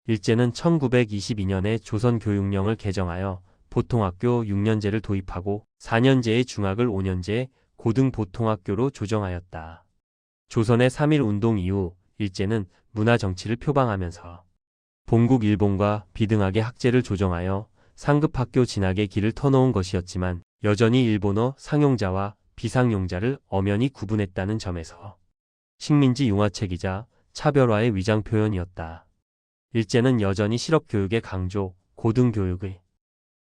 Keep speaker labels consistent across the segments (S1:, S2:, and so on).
S1: 일제는 1922년에 조선교육령을 개정하여 보통학교 6년제를 도입하고 4년제의 중학을 5년제 고등보통학교로 조정하였다. 조선의 3.1운동 이후 일제는 문화정치를 표방하면서 본국 일본과 비등하게 학제를 조정하여 상급학교 진학의 길을 터놓은 것이었지만 여전히 일본어 상용자와 비상용자를 엄연히 구분했다는 점에서 식민지 융화책이자 차별화의 위장 표현이었다. 일제는 여전히 실업교육의 강조, 고등교육의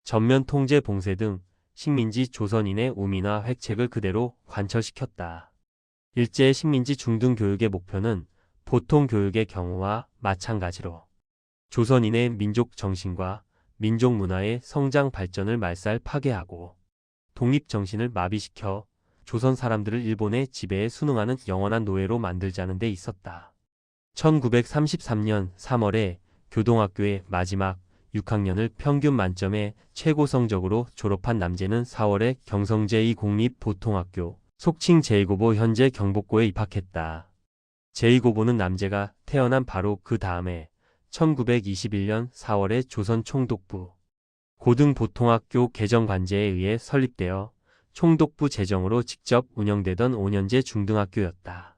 S1: 전면 통제 봉쇄 등 식민지 조선인의 우민화 획책을 그대로 관철시켰다. 일제의 식민지 중등교육의 목표는 보통교육의 경우와 마찬가지로 조선인의 민족 정신과 민족 문화의 성장 발전을 말살 파괴하고 독립정신을 마비시켜 조선 사람들을 일본의 지배에 순응하는 영원한 노예로 만들자는 데 있었다. 1933년 3월에 교동학교의 마지막 6학년을 평균 만점의 최고 성적으로 졸업한 남제는 4월에 경성 제2공립보통학교 속칭 제2고보 현재 경복고에 입학했다. 제2고보는 남제가 태어난 바로 그 다음에 1921년 4월에 조선 총독부 고등보통학교 개정관제에 의해 설립되어 총독부 재정으로 직접 운영되던 5년제 중등학교였다.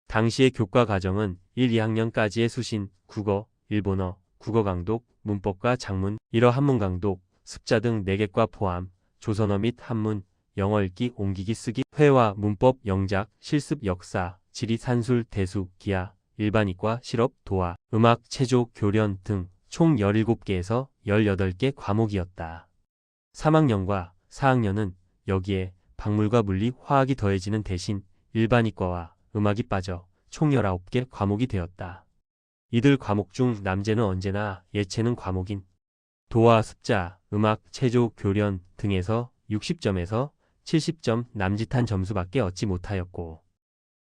S1: 당시의 교과 과정은 1, 2학년까지의 수신, 국어, 일본어, 국어 강독, 문법과 작문, 일어 한문 강독, 습자 등 4개과 포함, 조선어 및 한문, 영어 읽기, 옮기기 쓰기, 회화, 문법, 영작, 실습, 역사, 지리, 산술, 대수, 기하, 일반 이과, 실업, 도화, 음악, 체조, 교련 등 총 17개에서 18개 과목이었다. 3학년과 4학년은 여기에 박물과 물리, 화학이 더해지는 대신 일반 이과와 음악이 빠져 총 19개 과목이 되었다. 이들 과목 중 남제는 언제나 예체능 과목인 도화, 습자, 음악, 체조, 교련 등에서 60점에서 70점 남짓한 점수밖에 얻지 못하였고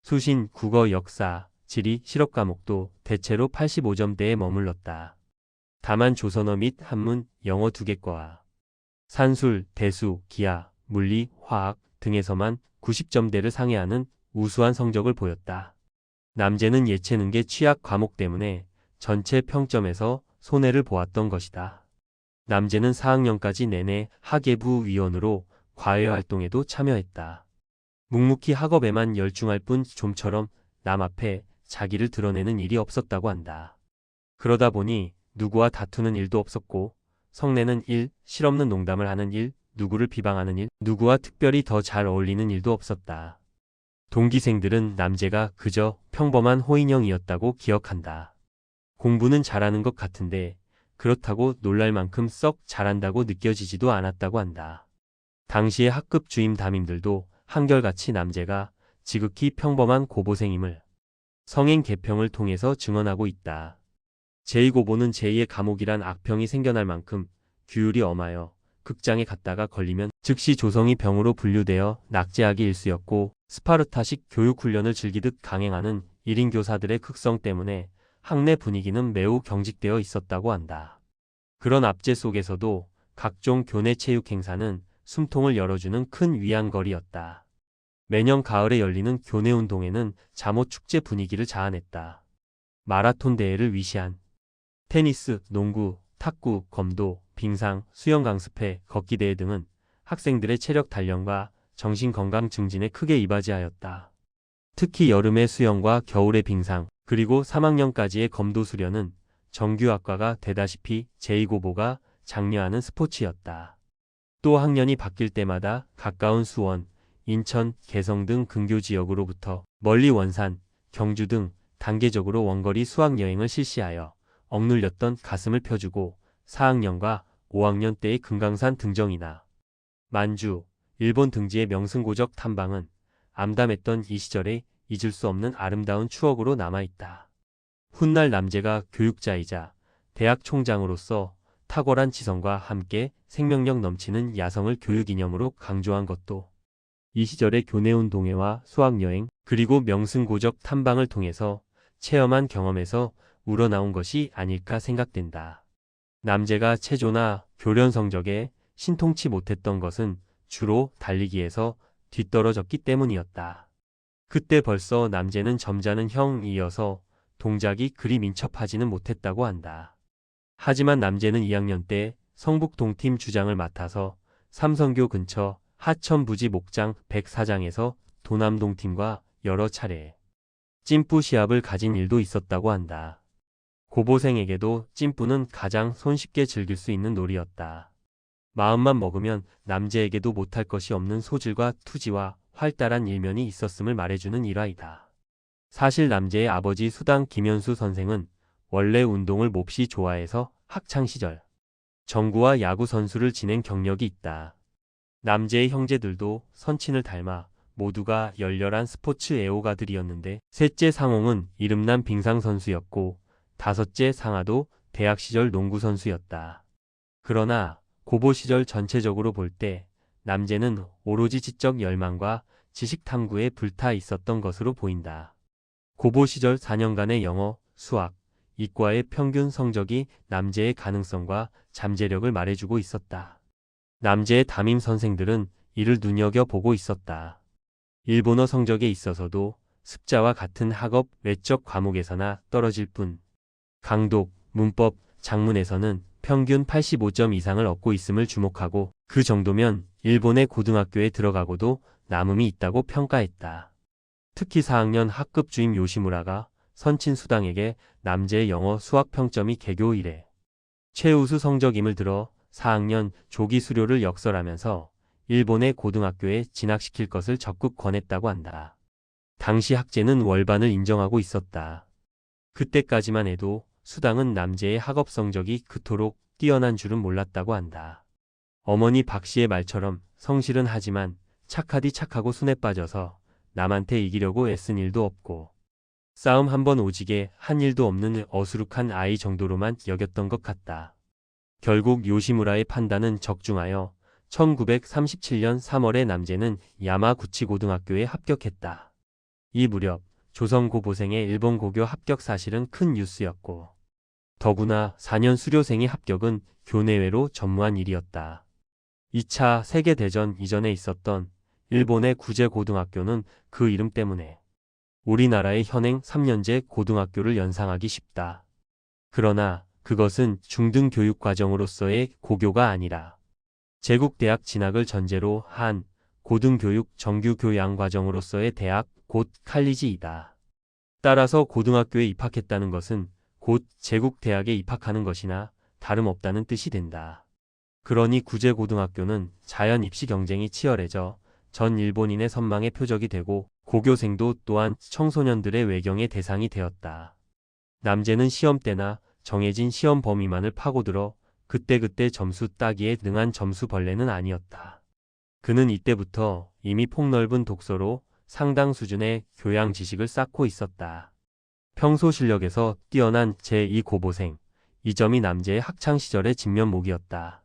S1: 수신, 국어, 역사, 지리, 실업 과목도 대체로 85점대에 머물렀다. 다만 조선어 및 한문, 영어 2개과 산술, 대수, 기하, 물리, 화학 등에서만 90점대를 상회하는 우수한 성적을 보였다. 남제는 예체능계 취약 과목 때문에 전체 평점에서 손해를 보았던 것이다. 남제는 4학년까지 내내 학예부 위원으로 과외활동에도 참여했다. 묵묵히 학업에만 열중할 뿐 좀처럼 남 앞에 자기를 드러내는 일이 없었다고 한다. 그러다 보니 누구와 다투는 일도 없었고 성내는 일, 실없는 농담을 하는 일, 누구를 비방하는 일, 누구와 특별히 더 잘 어울리는 일도 없었다. 동기생들은 남제가 그저 평범한 호인형이었다고 기억한다. 공부는 잘하는 것 같은데 그렇다고 놀랄 만큼 썩 잘한다고 느껴지지도 않았다고 한다. 당시의 학급 주임 담임들도 한결같이 남제가 지극히 평범한 고보생임을 성행 개평을 통해서 증언하고 있다. 제2고보는 제2의 감옥이란 악평이 생겨날 만큼 규율이 엄하여 극장에 갔다가 걸리면 즉시 조성이 병으로 분류되어 낙제하기 일쑤였고 스파르타식 교육훈련을 즐기듯 강행하는 1인 교사들의 극성 때문에 학내 분위기는 매우 경직되어 있었다고 한다. 그런 압제 속에서도 각종 교내 체육 행사는 숨통을 열어주는 큰 위안거리였다. 매년 가을에 열리는 교내운동회는 잠옷축제 분위기를 자아냈다. 마라톤 대회를 위시한 테니스, 농구, 탁구, 검도, 빙상, 수영 강습회, 걷기 대회 등은 학생들의 체력 단련과 정신건강 증진에 크게 이바지하였다. 특히 여름의 수영과 겨울의 빙상, 그리고 3학년까지의 검도 수련은 정규학과가 되다시피 제2고보가 장려하는 스포츠였다. 또 학년이 바뀔 때마다 가까운 수원, 인천, 개성 등 근교 지역으로부터 멀리 원산, 경주 등 단계적으로 원거리 수학여행을 실시하여 억눌렸던 가슴을 펴주고 4학년과 5학년 때의 금강산 등정이나 만주, 일본 등지의 명승고적 탐방은 암담했던 이 시절에 잊을 수 없는 아름다운 추억으로 남아있다. 훗날 남제가 교육자이자 대학 총장으로서 탁월한 지성과 함께 생명력 넘치는 야성을 교육 이념으로 강조한 것도 이 시절의 교내운동회와 수학여행 그리고 명승고적 탐방을 통해서 체험한 경험에서 우러나온 것이 아닐까 생각된다. 남제가 체조나 교련 성적에 신통치 못했던 것은 주로 달리기에서 뒤떨어졌기 때문이었다. 그때 벌써 남제는 점잖은 형이어서 동작이 그리 민첩하지는 못했다고 한다. 하지만 남재는 2학년 때 성북동팀 주장을 맡아서 삼성교 근처 하천부지 목장 104장에서 도남동팀과 여러 차례 찐뿌 시합을 가진 일도 있었다고 한다. 고보생에게도 찐뿌는 가장 손쉽게 즐길 수 있는 놀이였다. 마음만 먹으면 남재에게도 못할 것이 없는 소질과 투지와 활달한 일면이 있었음을 말해주는 일화이다. 사실 남재의 아버지 수당 김현수 선생은 원래 운동을 몹시 좋아해서 학창시절 정구와 야구 선수를 지낸 경력이 있다. 남재의 형제들도 선친을 닮아 모두가 열렬한 스포츠 애호가들이었는데 셋째 상홍은 이름난 빙상 선수였고 다섯째 상아도 대학 시절 농구 선수였다. 그러나 고보 시절 전체적으로 볼 때 남재는 오로지 지적 열망과 지식 탐구에 불타 있었던 것으로 보인다. 고보 시절 4년간의 영어, 수학, 이과의 평균 성적이 남재의 가능성과 잠재력을 말해주고 있었다. 남재의 담임 선생들은 이를 눈여겨보고 있었다. 일본어 성적에 있어서도 습자와 같은 학업 외적 과목에서나 떨어질 뿐 강독, 문법, 작문에서는 평균 85점 이상을 얻고 있음을 주목하고 그 정도면 일본의 고등학교에 들어가고도 남음이 있다고 평가했다. 특히 4학년 학급 주임 요시무라가 선친 수당에게 남재의 영어 수학 평점이 개교 이래 최우수 성적임을 들어 4학년 조기 수료를 역설하면서 일본의 고등학교에 진학시킬 것을 적극 권했다고 한다. 당시 학제는 월반을 인정하고 있었다. 그때까지만 해도 수당은 남재의 학업 성적이 그토록 뛰어난 줄은 몰랐다고 한다. 어머니 박씨의 말처럼 성실은 하지만 착하디 착하고 순에 빠져서 남한테 이기려고 애쓴 일도 없고 싸움 한번 오지게 한 일도 없는 어수룩한 아이 정도로만 여겼던 것 같다. 결국 요시무라의 판단은 적중하여 1937년 3월에 남재는 야마구치 고등학교에 합격했다. 이 무렵 조선 고보생의 일본 고교 합격 사실은 큰 뉴스였고 더구나 4년 수료생의 합격은 교내외로 전무한 일이었다. 2차 세계대전 이전에 있었던 일본의 구제고등학교는 그 이름 때문에 우리나라의 현행 3년제 고등학교를 연상하기 쉽다. 그러나 그것은 중등교육과정으로서의 고교가 아니라 제국대학 진학을 전제로 한 고등교육 정규교양과정으로서의 대학 곧 칼리지이다. 따라서 고등학교에 입학했다는 것은 곧 제국대학에 입학하는 것이나 다름없다는 뜻이 된다. 그러니 구제고등학교는 자연 입시 경쟁이 치열해져 전 일본인의 선망의 표적이 되고 고교생도 또한 청소년들의 외경의 대상이 되었다. 남재는 시험 때나 정해진 시험 범위만을 파고들어 그때그때 점수 따기에 능한 점수벌레는 아니었다. 그는 이때부터 이미 폭넓은 독서로 상당 수준의 교양 지식을 쌓고 있었다. 평소 실력에서 뛰어난 제2고보생, 이 점이 남재의 학창시절의 진면목이었다.